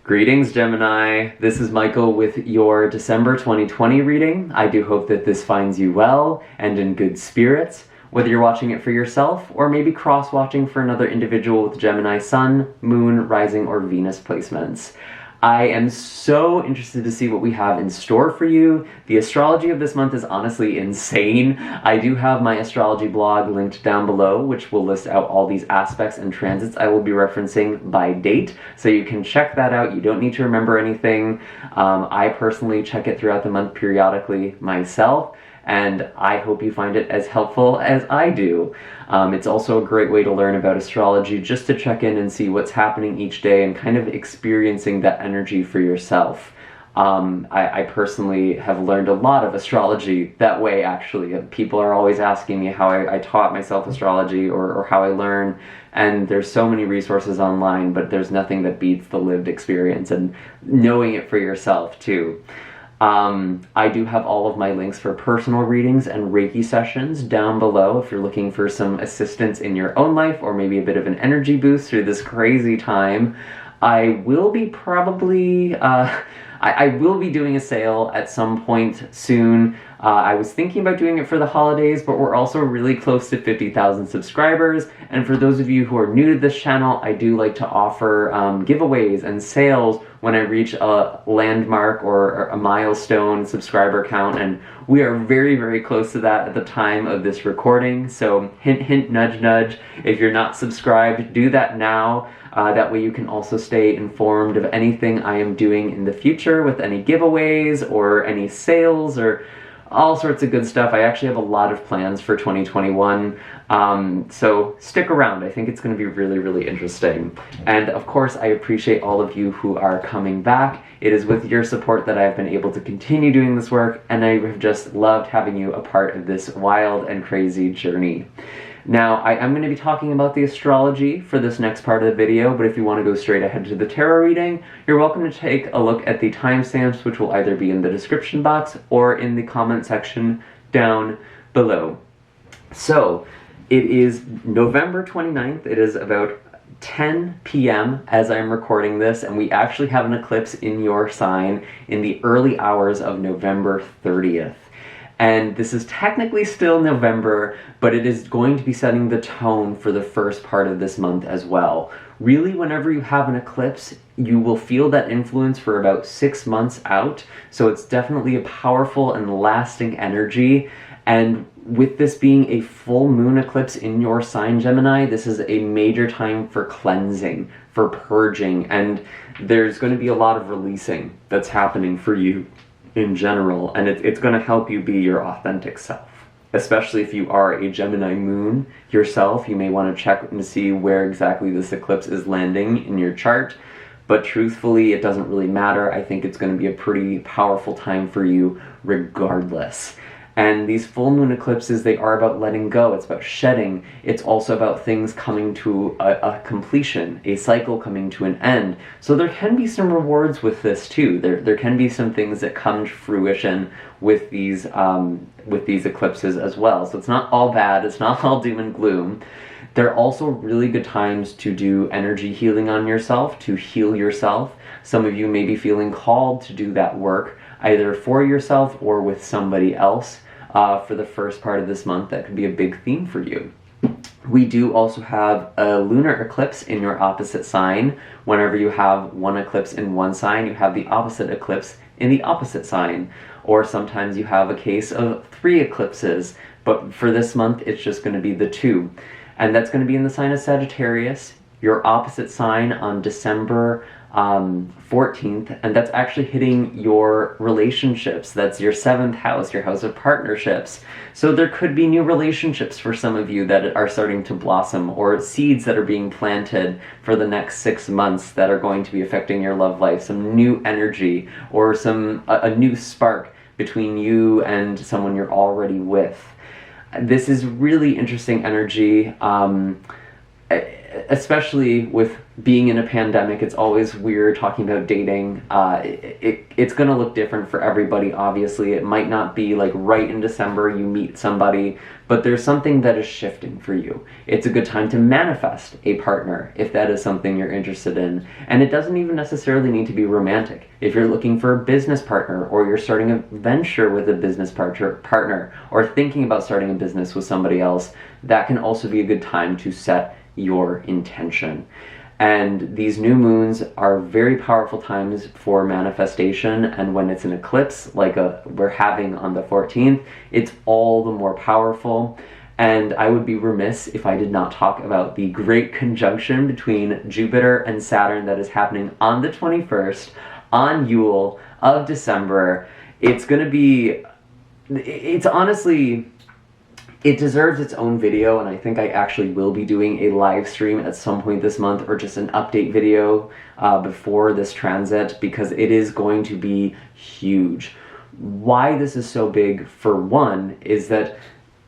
Greetings, Gemini. This is Michael with your December 2020 reading. I do hope that this finds you well and in good spirits, whether you're watching it for yourself or maybe cross-watching for another individual with Gemini Sun, Moon, Rising, or Venus placements. I am so interested to see what we have in store for you. The astrology of this month is honestly insane. I do have my astrology blog linked down below, which will list out all these aspects and transits I will be referencing by date, so you can check that out. You don't need to remember anything. I personally check it throughout the month periodically myself, and I hope you find it as helpful as I do. It's also a great way to learn about astrology, just to check in and see what's happening each day and kind of experiencing that energy for yourself. I personally have learned a lot of astrology that way, actually. People are always asking me how I taught myself astrology or how I learn, and there's so many resources online, but there's nothing that beats the lived experience and knowing it for yourself too. I do have all of my links for personal readings and Reiki sessions down below if you're looking for some assistance in your own life or maybe a bit of an energy boost through this crazy time. I will be probably, I will be doing a sale at some point soon. I was thinking about doing it for the holidays, but we're also really close to 50,000 subscribers. And for those of you who are new to this channel, I do like to offer giveaways and sales when I reach a landmark or a milestone subscriber count. And we are very, very close to that at the time of this recording. So hint, hint, nudge, nudge. If you're not subscribed, do that now. That way you can also stay informed of anything I am doing in the future with any giveaways or any sales or all sorts of good stuff. I actually have a lot of plans for 2021, so stick around. I think it's going to be really, really interesting. And of course, I appreciate all of you who are coming back. It is with your support that I've been able to continue doing this work, and I have just loved having you a part of this wild and crazy journey. Now, I am going to be talking about the astrology for this next part of the video, but if you want to go straight ahead to the tarot reading, you're welcome to take a look at the timestamps, which will either be in the description box or in the comment section down below. So, it is November 29th. It is about 10 p.m. as I'm recording this, and we actually have an eclipse in your sign in the early hours of November 30th. And this is technically still November, but it is going to be setting the tone for the first part of this month as well. Really, whenever you have an eclipse, you will feel that influence for about 6 months out, so it's definitely a powerful and lasting energy. And with this being a full moon eclipse in your sign, Gemini, this is a major time for cleansing, for purging, and there's going to be a lot of releasing that's happening for you in general, and it's going to help you be your authentic self. Especially if you are a Gemini moon yourself, you may want to check and see where exactly this eclipse is landing in your chart, but truthfully, it doesn't really matter. I think it's going to be a pretty powerful time for you regardless. And these full moon eclipses, they are about letting go. It's about shedding. It's also about things coming to a completion, a cycle coming to an end. So there can be some rewards with this too. There can be some things that come to fruition with these eclipses as well. So it's not all bad. It's not all doom and gloom. They're also really good times to do energy healing on yourself, to heal yourself. Some of you may be feeling called to do that work, either for yourself or with somebody else. For the first part of this month, that could be a big theme for you. We do also have a lunar eclipse in your opposite sign. Whenever you have one eclipse in one sign, you have the opposite eclipse in the opposite sign. Or sometimes you have a case of 3 eclipses, but for this month, it's just going to be the 2. And that's going to be in the sign of Sagittarius, your opposite sign on December 14th, and that's actually hitting your relationships. That's your 7th house, your house of partnerships. So there could be new relationships for some of you that are starting to blossom, or seeds that are being planted for the next 6 months that are going to be affecting your love life. Some new energy, or a new spark between you and someone you're already with. This is really interesting energy. especially with being in a pandemic, it's always weird talking about dating. It's going to look different for everybody, obviously. It might not be like right in December you meet somebody, but there's something that is shifting for you. It's a good time to manifest a partner if that is something you're interested in. And it doesn't even necessarily need to be romantic. If you're looking for a business partner, or you're starting a venture with a business partner, or thinking about starting a business with somebody else, that can also be a good time to set your intention. And these new moons are very powerful times for manifestation, and when it's an eclipse like we're having on the 14th, it's all the more powerful. And I would be remiss if I did not talk about the great conjunction between Jupiter and Saturn that is happening on the 21st, on Yule of December. It's going to be, it's honestly, it deserves its own video, and I think I actually will be doing a live stream at some point this month, or just an update video before this transit, because it is going to be huge. Why this is so big, for one, is that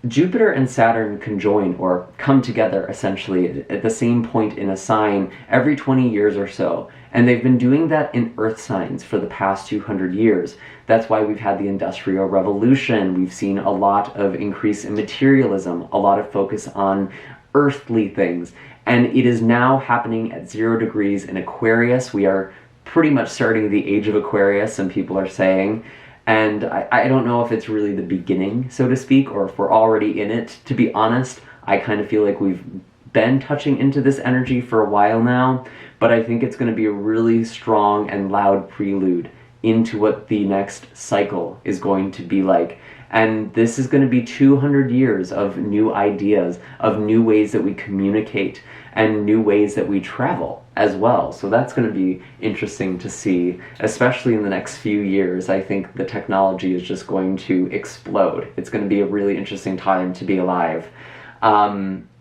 Jupiter and Saturn conjoin, or come together essentially at the same point in a sign every 20 years or so. And they've been doing that in earth signs for the past 200 years. That's why we've had the Industrial Revolution. We've seen a lot of increase in materialism, a lot of focus on earthly things. And it is now happening at 0 degrees in Aquarius. We are pretty much starting the age of Aquarius, some people are saying. And I don't know if it's really the beginning, so to speak, or if we're already in it. To be honest, I kind of feel like we've been touching into this energy for a while now, but I think it's going to be a really strong and loud prelude into what the next cycle is going to be like. And this is going to be 200 years of new ideas, of new ways that we communicate, and new ways that we travel as well. So that's going to be interesting to see, especially in the next few years. I think the technology is just going to explode. It's going to be a really interesting time to be alive.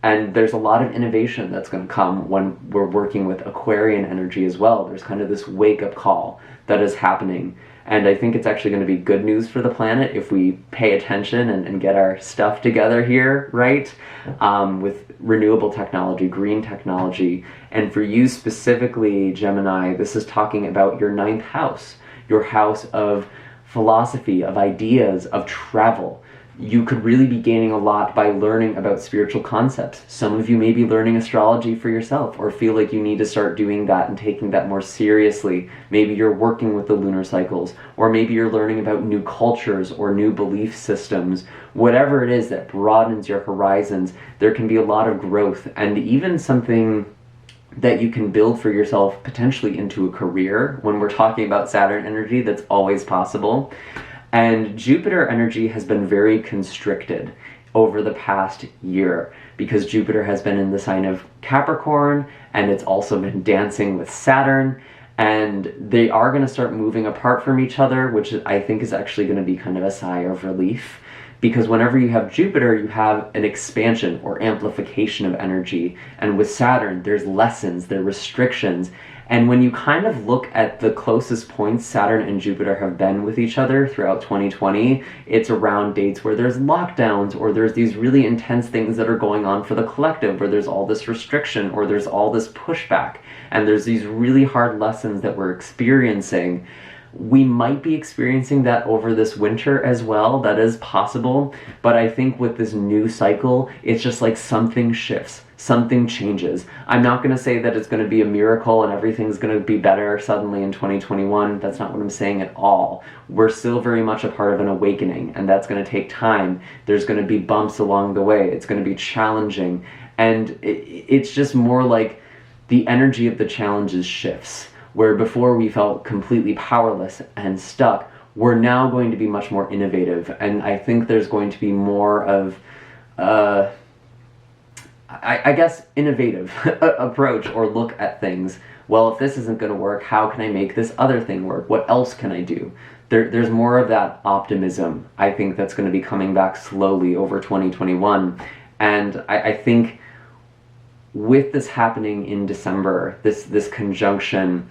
And there's a lot of innovation that's going to come when we're working with Aquarian energy as well. There's kind of this wake-up call that is happening. And I think it's actually going to be good news for the planet if we pay attention and get our stuff together here, right? With renewable technology, green technology. And for you specifically, Gemini, this is talking about your 9th house, your house of philosophy, of ideas, of travel. You could really be gaining a lot by learning about spiritual concepts. Some of you may be learning astrology for yourself, or feel like you need to start doing that and taking that more seriously. Maybe you're working with the lunar cycles, or maybe you're learning about new cultures or new belief systems. Whatever it is that broadens your horizons, there can be a lot of growth, and even something that you can build for yourself potentially into a career. When we're talking about Saturn energy, that's always possible. And Jupiter energy has been very constricted over the past year because Jupiter has been in the sign of Capricorn, and it's also been dancing with Saturn, and they are going to start moving apart from each other, which I think is actually going to be kind of a sigh of relief, because whenever you have Jupiter, you have an expansion or amplification of energy, and with Saturn, there's lessons, there are restrictions. And when you kind of look at the closest points Saturn and Jupiter have been with each other throughout 2020, it's around dates where there's lockdowns, or there's these really intense things that are going on for the collective, where there's all this restriction, or there's all this pushback, and there's these really hard lessons that we're experiencing. We might be experiencing that over this winter as well. That is possible. But I think with this new cycle, it's just like something shifts. Something changes. I'm not going to say that it's going to be a miracle and everything's going to be better suddenly in 2021. That's not what I'm saying at all. We're still very much a part of an awakening, and that's going to take time. There's going to be bumps along the way. It's going to be challenging. And it's just more like the energy of the challenges shifts. Where before we felt completely powerless and stuck, we're now going to be much more innovative. And I think there's going to be more of I guess, innovative approach or look at things. Well, if this isn't going to work, how can I make this other thing work? What else can I do? There's more of that optimism, I think, that's going to be coming back slowly over 2021. And I think with this happening in December, this conjunction,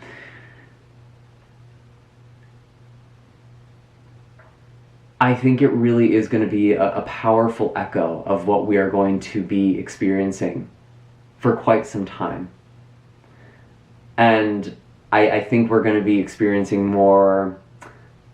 I think it really is going to be a powerful echo of what we are going to be experiencing for quite some time. And I think we're going to be experiencing more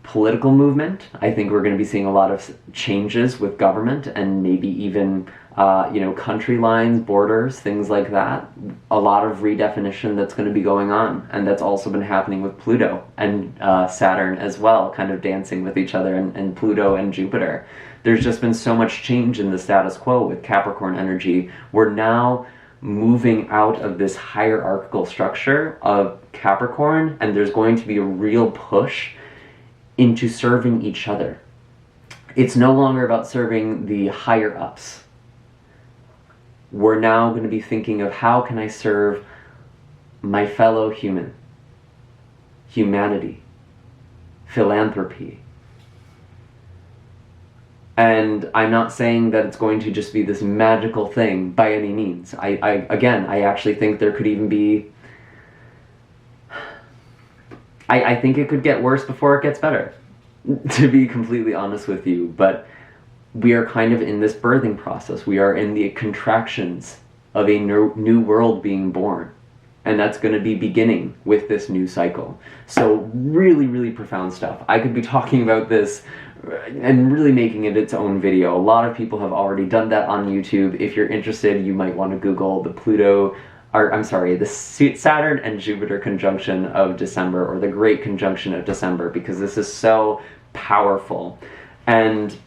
political movement. I think we're going to be seeing a lot of changes with government and maybe even country lines, borders, things like that. A lot of redefinition that's going to be going on, and that's also been happening with Pluto and Saturn as well, kind of dancing with each other, and Pluto and Jupiter. There's just been so much change in the status quo with Capricorn energy. We're now moving out of this hierarchical structure of Capricorn, and there's going to be a real push into serving each other. It's no longer about serving the higher ups. We're now going to be thinking of how can I serve my fellow human, humanity, philanthropy. And I'm not saying that it's going to just be this magical thing by any means. I actually think there could even be... I think it could get worse before it gets better, to be completely honest with you. But we are kind of in this birthing process. We are in the contractions of a new world being born. And that's going to be beginning with this new cycle. So really, really profound stuff. I could be talking about this and really making it its own video. A lot of people have already done that on YouTube. If you're interested, you might want to Google the Saturn and Jupiter conjunction of December, or the Great Conjunction of December, because this is so powerful. And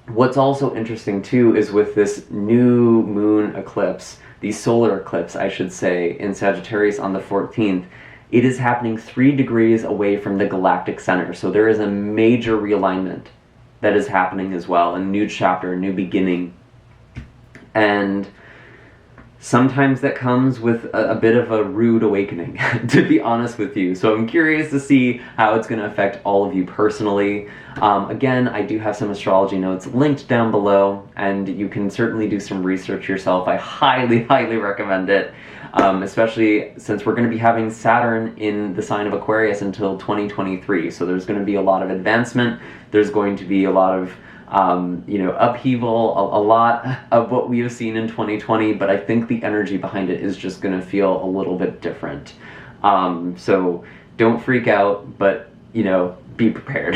what's also interesting too is with this new moon eclipse, the solar eclipse, I should say, in Sagittarius on the 14th, it is happening 3 degrees away from the galactic center. So there is a major realignment that is happening as well, a new chapter, a new beginning. And sometimes that comes with a bit of a rude awakening, to be honest with you. So I'm curious to see how it's going to affect all of you personally. Again, I do have some astrology notes linked down below, and you can certainly do some research yourself. I highly, highly recommend it, especially since we're going to be having Saturn in the sign of Aquarius until 2023. So there's going to be a lot of advancement. There's going to be a lot of upheaval, a lot of what we have seen in 2020, but I think the energy behind it is just going to feel a little bit different. So don't freak out, but, be prepared.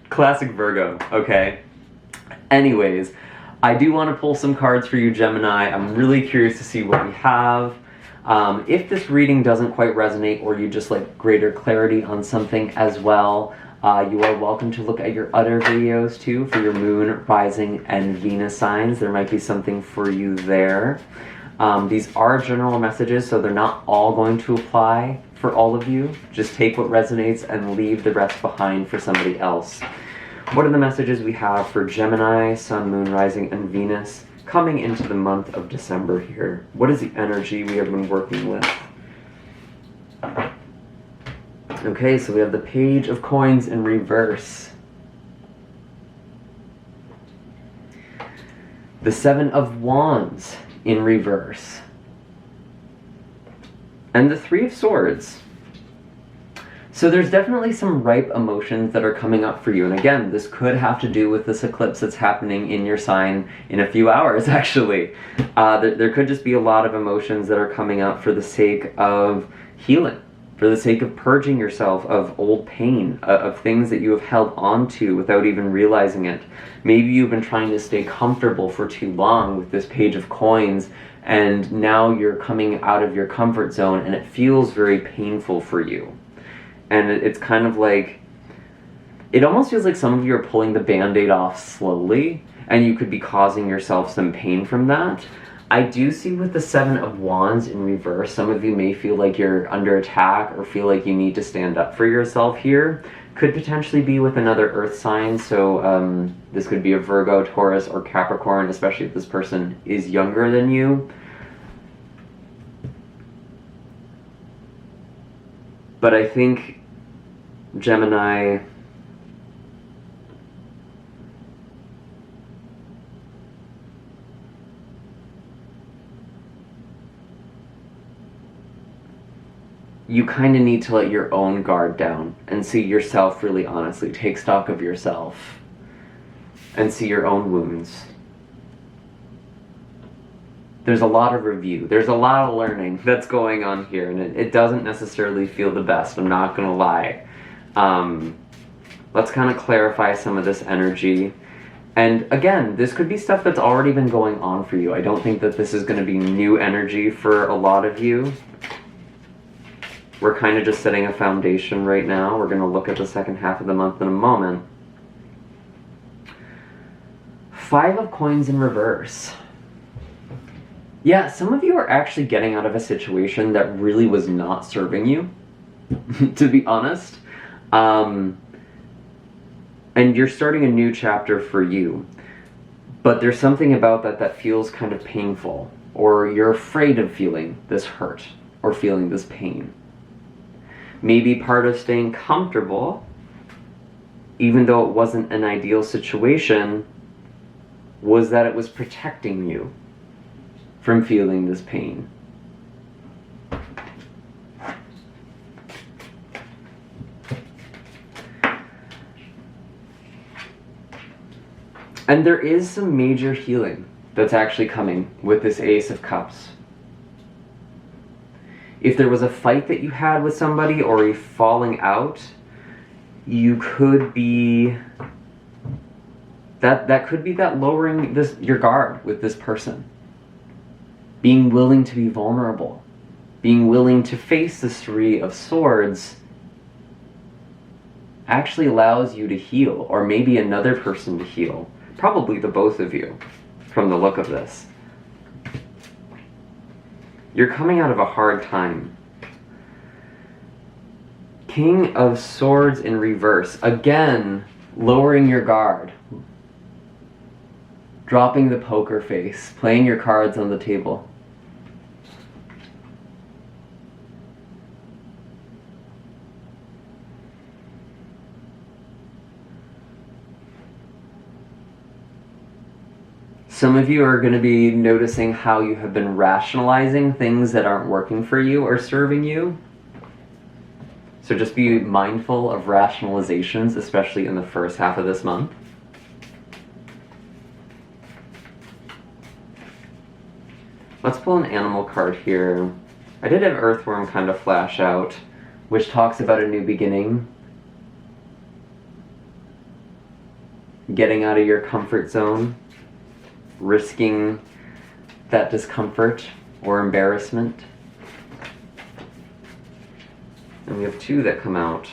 Classic Virgo, okay? Anyways, I do want to pull some cards for you, Gemini. I'm really curious to see what we have. If this reading doesn't quite resonate, or you just like greater clarity on something as well, you are welcome to look at your other videos too for your moon, rising, and Venus signs. There might be something for you there. These are general messages, so they're not all going to apply for all of you. Just take what resonates and leave the rest behind for somebody else. What are the messages we have for Gemini, Sun, Moon, Rising, and Venus coming into the month of December here? What is the energy we have been working with? Okay, so we have the Page of Coins in reverse. The Seven of Wands in reverse. And the Three of Swords. So there's definitely some ripe emotions that are coming up for you. And again, this could have to do with this eclipse that's happening in your sign in a few hours, actually. There could just be a lot of emotions that are coming up for the sake of healing, for the sake of purging yourself of old pain, of things that you have held on to without even realizing it. Maybe you've been trying to stay comfortable for too long with this Page of Coins, and now you're coming out of your comfort zone, and it feels very painful for you. And it's kind of like, it almost feels like some of you are pulling the Band-Aid off slowly, and you could be causing yourself some pain from that. I do see with the Seven of Wands in reverse, some of you may feel like you're under attack or feel like you need to stand up for yourself here. Could potentially be with another earth sign, so this could be a Virgo, Taurus, or Capricorn, especially if this person is younger than you. But I think Gemini, you kind of need to let your own guard down and see yourself really honestly. Take stock of yourself and see your own wounds. there's a lot of review. There's a lot of learning that's going on here, and it doesn't necessarily feel the best, I'm not gonna lie. Let's kind of clarify some of this energy. And again, this could be stuff that's already been going on for you. I don't think that this is going to be new energy for a lot of you. We're kind of just setting a foundation right now. We're going to look at the second half of the month in a moment. 5 of Coins in reverse. Yeah, some of you are actually getting out of a situation that really was not serving you, to be honest. And you're starting a new chapter for you. But there's something about that that feels kind of painful, or you're afraid of feeling this hurt, or feeling this pain. Maybe part of staying comfortable, even though it wasn't an ideal situation, was that it was protecting you from feeling this pain. And there is some major healing that's actually coming with this Ace of Cups. If there was a fight that you had with somebody or a falling out, you could be... That could be that lowering your guard with this person. Being willing to be vulnerable. Being willing to face the 3 of Swords actually allows you to heal, or maybe another person to heal. Probably the both of you, from the look of this. You're coming out of a hard time. King of Swords in reverse. Again, lowering your guard. Dropping the poker face. Playing your cards on the table. Some of you are going to be noticing how you have been rationalizing things that aren't working for you or serving you. So just be mindful of rationalizations, especially in the first half of this month. Let's pull an animal card here. I did have Earthworm kind of flash out, which talks about a new beginning. Getting out of your comfort zone. Risking that discomfort or embarrassment. And we have 2 that come out.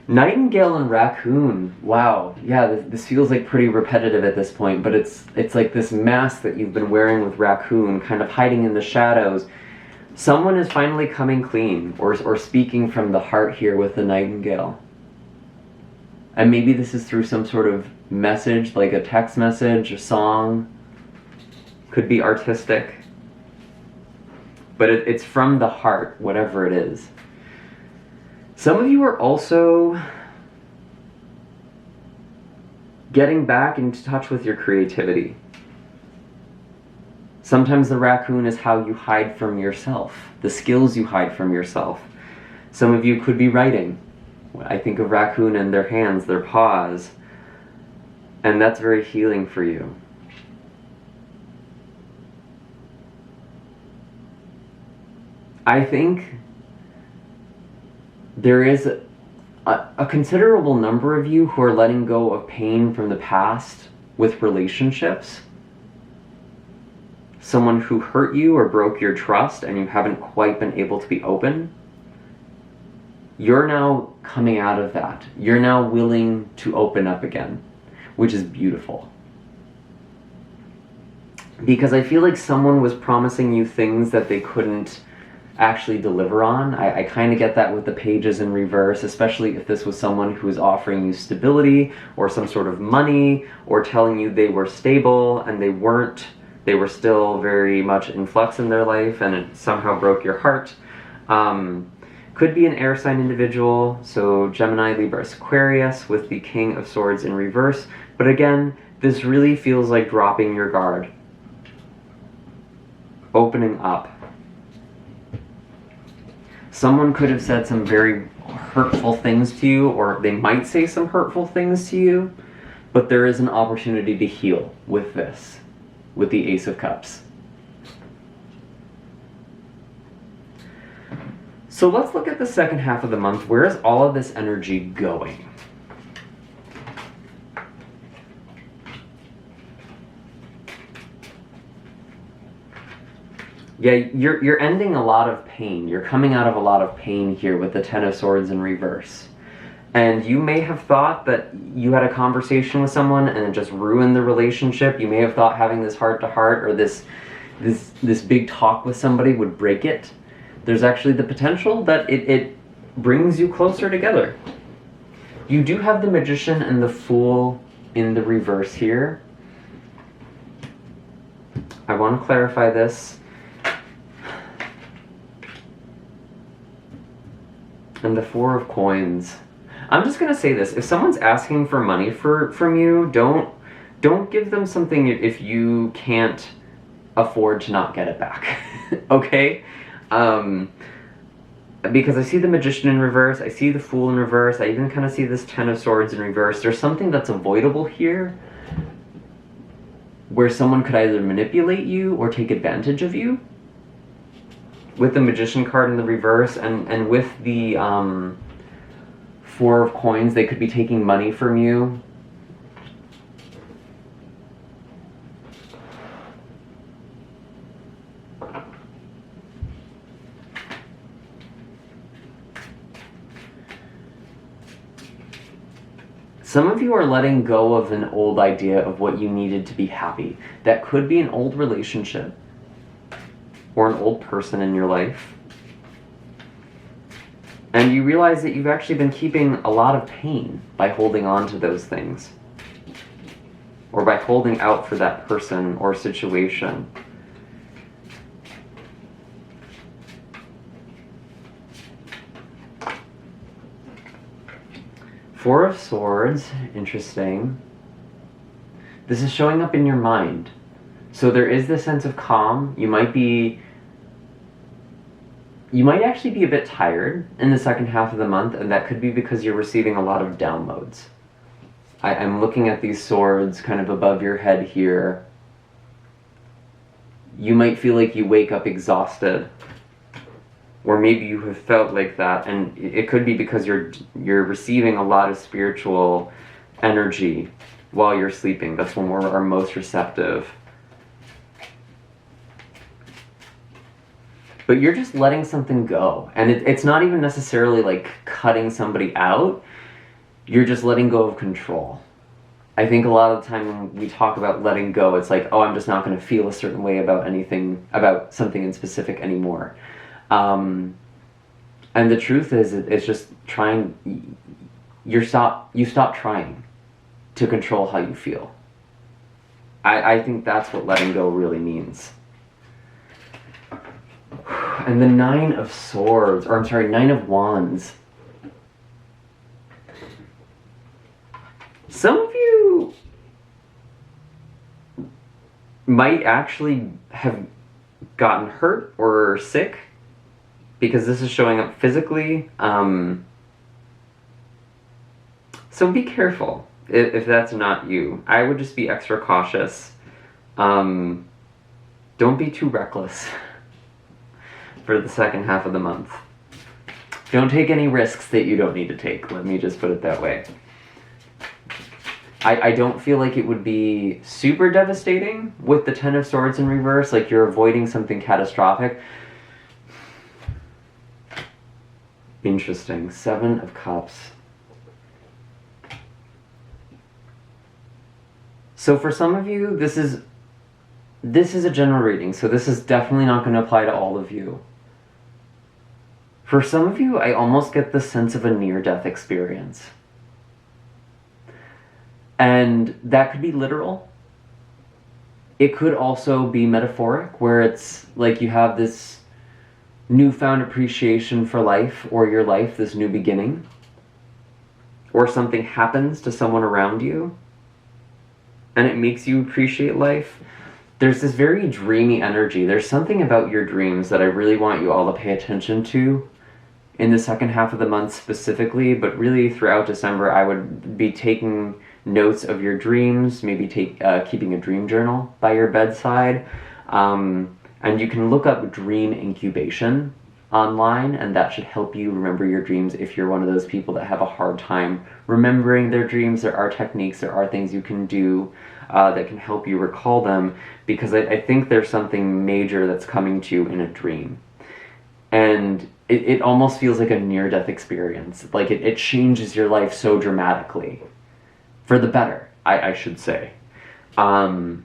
Nightingale and Raccoon. Wow, yeah, this feels like pretty repetitive at this point, but it's like this mask that you've been wearing with Raccoon, kind of hiding in the shadows. Someone is finally coming clean, or speaking from the heart here with the Nightingale. And maybe this is through some sort of message, like a text message, a song. Could be artistic. But it's from the heart, whatever it is. Some of you are also getting back into touch with your creativity. Sometimes the raccoon is how you hide from yourself, the skills you hide from yourself. Some of you could be writing. I think of raccoon and their hands, their paws, and that's very healing for you. I think there is a considerable number of you who are letting go of pain from the past with relationships. Someone who hurt you or broke your trust and you haven't quite been able to be open. You're now coming out of that. You're now willing to open up again, which is beautiful. Because I feel like someone was promising you things that they couldn't actually deliver on. I kind of get that with the pages in reverse, especially if this was someone who was offering you stability or some sort of money, or telling you they were stable and they weren't. They were still very much in flux in their life, and it somehow broke your heart. Could be an air sign individual, so Gemini, Libra, Aquarius, with the King of Swords in reverse. But again, this really feels like dropping your guard. Opening up. Someone could have said some very hurtful things to you, or they might say some hurtful things to you, but there is an opportunity to heal with this. with the Ace of Cups. So let's look at the second half of the month. Where is all of this energy going? Yeah, you're ending a lot of pain. You're coming out of a lot of pain here with the Ten of Swords in reverse. And you may have thought that you had a conversation with someone and it just ruined the relationship. You may have thought having this heart-to-heart or this big talk with somebody would break it. There's actually the potential that it brings you closer together. You do have the Magician and the Fool in the reverse here. I want to clarify this. And the Four of Coins. I'm just going to say this. If someone's asking for money from you, don't give them something if you can't afford to not get it back. Okay? Because I see the Magician in reverse, I see the Fool in reverse, I even kind of see this Ten of Swords in reverse. There's something that's avoidable here where someone could either manipulate you or take advantage of you. With the Magician card in the reverse and with the Four of Coins, they could be taking money from you. Some of you are letting go of an old idea of what you needed to be happy. That could be an old relationship or an old person in your life. And you realize that you've actually been keeping a lot of pain by holding on to those things. Or by holding out for that person or situation. Four of Swords, interesting. This is showing up in your mind. So there is this sense of calm. You might actually be a bit tired in the second half of the month, and that could be because you're receiving a lot of downloads. I'm looking at these swords kind of above your head here. You might feel like you wake up exhausted. Or maybe you have felt like that, and it could be because you're receiving a lot of spiritual energy while you're sleeping. That's when we're our most receptive. But you're just letting something go. And it's not even necessarily like cutting somebody out. You're just letting go of control. I think a lot of the time when we talk about letting go, it's like, oh, I'm just not going to feel a certain way about anything, about something in specific anymore. And the truth is, it's just trying, you stop trying to control how you feel. I think that's what letting go really means. And the Nine of Swords, or I'm sorry, Nine of Wands. Some of you might actually have gotten hurt or sick, because this is showing up physically. So be careful if that's not you. I would just be extra cautious. Don't be too reckless for the second half of the month. Don't take any risks that you don't need to take. Let me just put it that way. I don't feel like it would be super devastating with the Ten of Swords in reverse, like you're avoiding something catastrophic. Interesting. Seven of Cups. So for some of you, this is a general reading, so this is definitely not going to apply to all of you. For some of you, I almost get the sense of a near-death experience. And that could be literal. It could also be metaphoric, where it's like you have this newfound appreciation for life, or your life, this new beginning. Or something happens to someone around you, and it makes you appreciate life. There's this very dreamy energy. There's something about your dreams that I really want you all to pay attention to in the second half of the month specifically, but really throughout December I would be taking notes of your dreams, maybe keeping a dream journal by your bedside. And you can look up dream incubation online, and that should help you remember your dreams if you're one of those people that have a hard time remembering their dreams. There are techniques, there are things you can do that can help you recall them, because I think there's something major that's coming to you in a dream. And it almost feels like a near-death experience. Like it changes your life so dramatically. For the better, I should say. But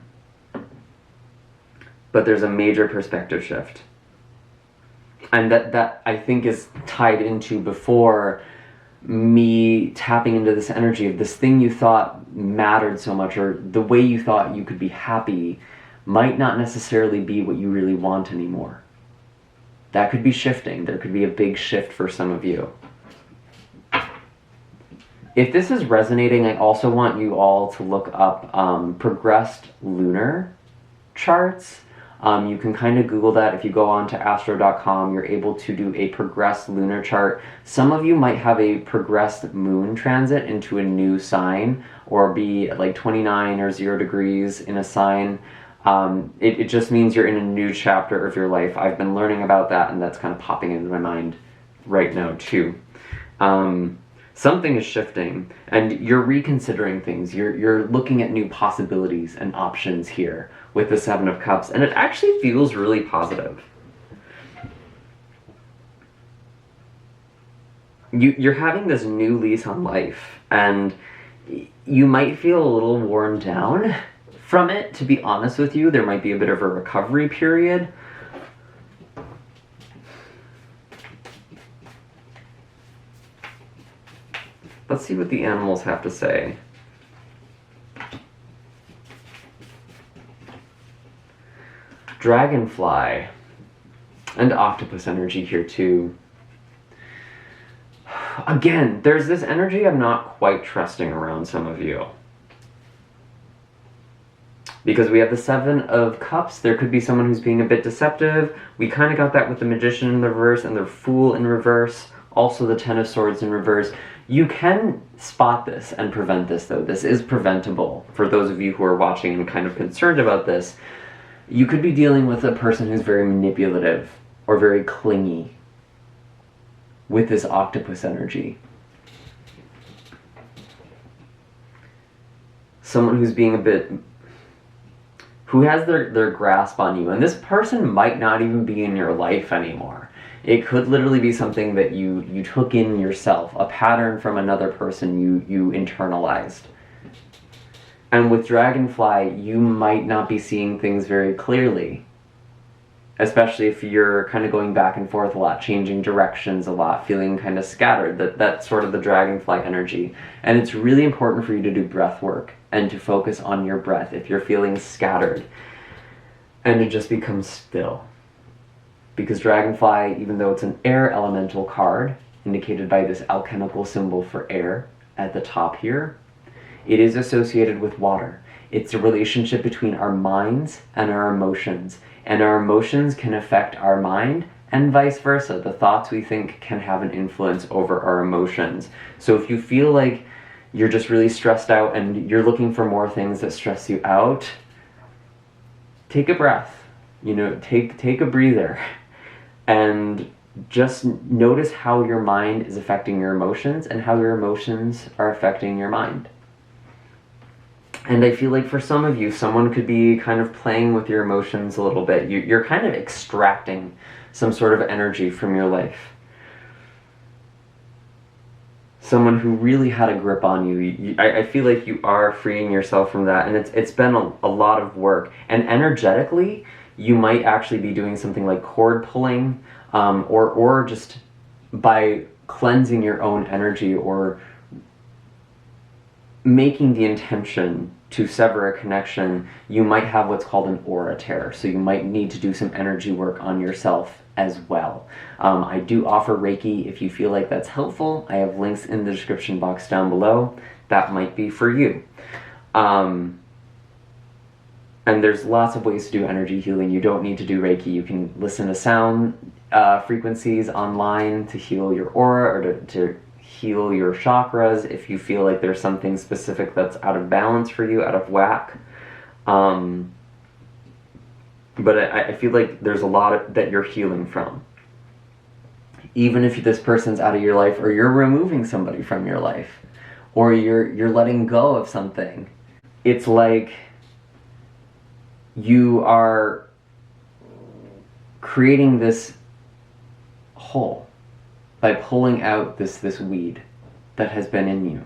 there's a major perspective shift. And that I think is tied into before me tapping into this energy of this thing you thought mattered so much, or the way you thought you could be happy might not necessarily be what you really want anymore. That could be shifting. There could be a big shift for some of you. If this is resonating, I also want you all to look up progressed lunar charts. You can kind of Google that. If you go on to astro.com, you're able to do a progressed lunar chart. Some of you might have a progressed moon transit into a new sign, or be like 29 or 0 degrees in a sign. It just means you're in a new chapter of your life. I've been learning about that, and that's kind of popping into my mind right now too. Something is shifting, and you're reconsidering things. You're looking at new possibilities and options here with the Seven of Cups, and it actually feels really positive. You're having this new lease on life, and you might feel a little worn down from it, to be honest with you. There might be a bit of a recovery period. Let's see what the animals have to say. Dragonfly and octopus energy here too. Again, there's this energy I'm not quite trusting around some of you. Because we have the Seven of Cups, there could be someone who's being a bit deceptive. We kind of got that with the Magician in the reverse and the Fool in reverse. Also the Ten of Swords in reverse. You can spot this and prevent this, though. This is preventable. For those of you who are watching and kind of concerned about this, you could be dealing with a person who's very manipulative or very clingy with this octopus energy. Someone who's being a bit... who has their grasp on you. And this person might not even be in your life anymore. It could literally be something that you took in yourself, a pattern from another person you internalized. And with Dragonfly, you might not be seeing things very clearly. Especially if you're kind of going back and forth a lot, changing directions a lot, feeling kind of scattered. That's sort of the Dragonfly energy. And it's really important for you to do breath work and to focus on your breath if you're feeling scattered. And to just become still. Because Dragonfly, even though it's an air elemental card, indicated by this alchemical symbol for air at the top here, it is associated with water. It's a relationship between our minds and our emotions. And our emotions can affect our mind, and vice versa. The thoughts we think can have an influence over our emotions. So if you feel like you're just really stressed out and you're looking for more things that stress you out, take a breath. Take a breather. And just notice how your mind is affecting your emotions and how your emotions are affecting your mind. And I feel like for some of you, someone could be kind of playing with your emotions a little bit. You're kind of extracting some sort of energy from your life. Someone who really had a grip on you. I feel like you are freeing yourself from that, and it's been a lot of work. And energetically, you might actually be doing something like cord pulling, or just by cleansing your own energy or making the intention to sever a connection, you might have what's called an aura tear. So you might need to do some energy work on yourself as well. I do offer Reiki if you feel like that's helpful. I have links in the description box down below. That might be for you. And there's lots of ways to do energy healing. You don't need to do Reiki. You can listen to sound frequencies online to heal your aura or to heal your chakras if you feel like there's something specific that's out of balance for you, out of whack. But I feel like there's a lot that you're healing from. Even if this person's out of your life, or you're removing somebody from your life, or you're letting go of something, it's like you are creating this hole by pulling out this weed that has been in you.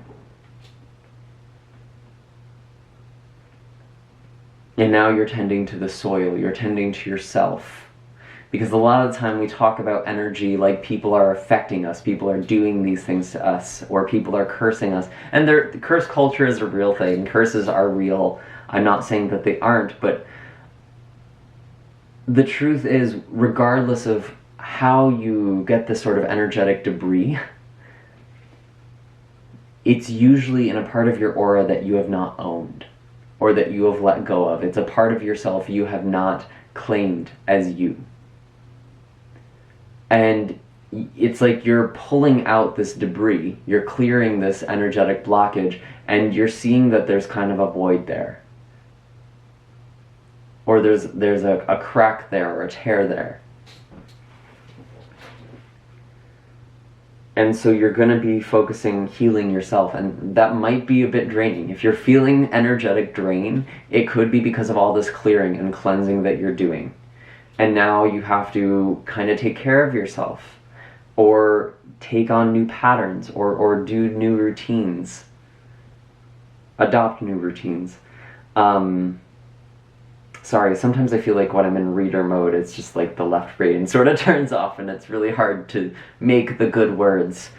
And now you're tending to the soil, you're tending to yourself. Because a lot of the time we talk about energy like people are affecting us, people are doing these things to us, or people are cursing us. And the curse culture is a real thing, curses are real. I'm not saying that they aren't, but the truth is, regardless of how you get this sort of energetic debris, it's usually in a part of your aura that you have not owned, or that you have let go of. It's a part of yourself you have not claimed as you. And it's like you're pulling out this debris, you're clearing this energetic blockage, and you're seeing that there's kind of a void there. Or there's a crack there, or a tear there. And so you're going to be focusing healing yourself, and that might be a bit draining. If you're feeling energetic drain, it could be because of all this clearing and cleansing that you're doing. And now you have to kind of take care of yourself, or take on new patterns, or do new routines, adopt new routines. Sorry, sometimes I feel like when I'm in reader mode, it's just like the left brain sort of turns off and it's really hard to make the good words.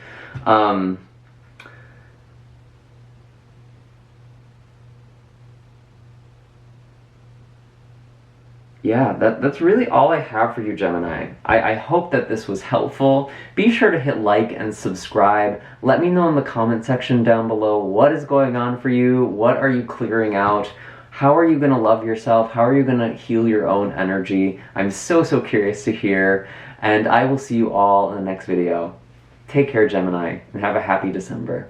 Yeah, that's really all I have for you, Gemini. I hope that this was helpful. Be sure to hit like and subscribe. Let me know in the comment section down below what is going on for you, what are you clearing out, how are you going to love yourself, how are you going to heal your own energy. I'm so curious to hear, and I will see you all in the next video. Take care, Gemini, and have a happy December.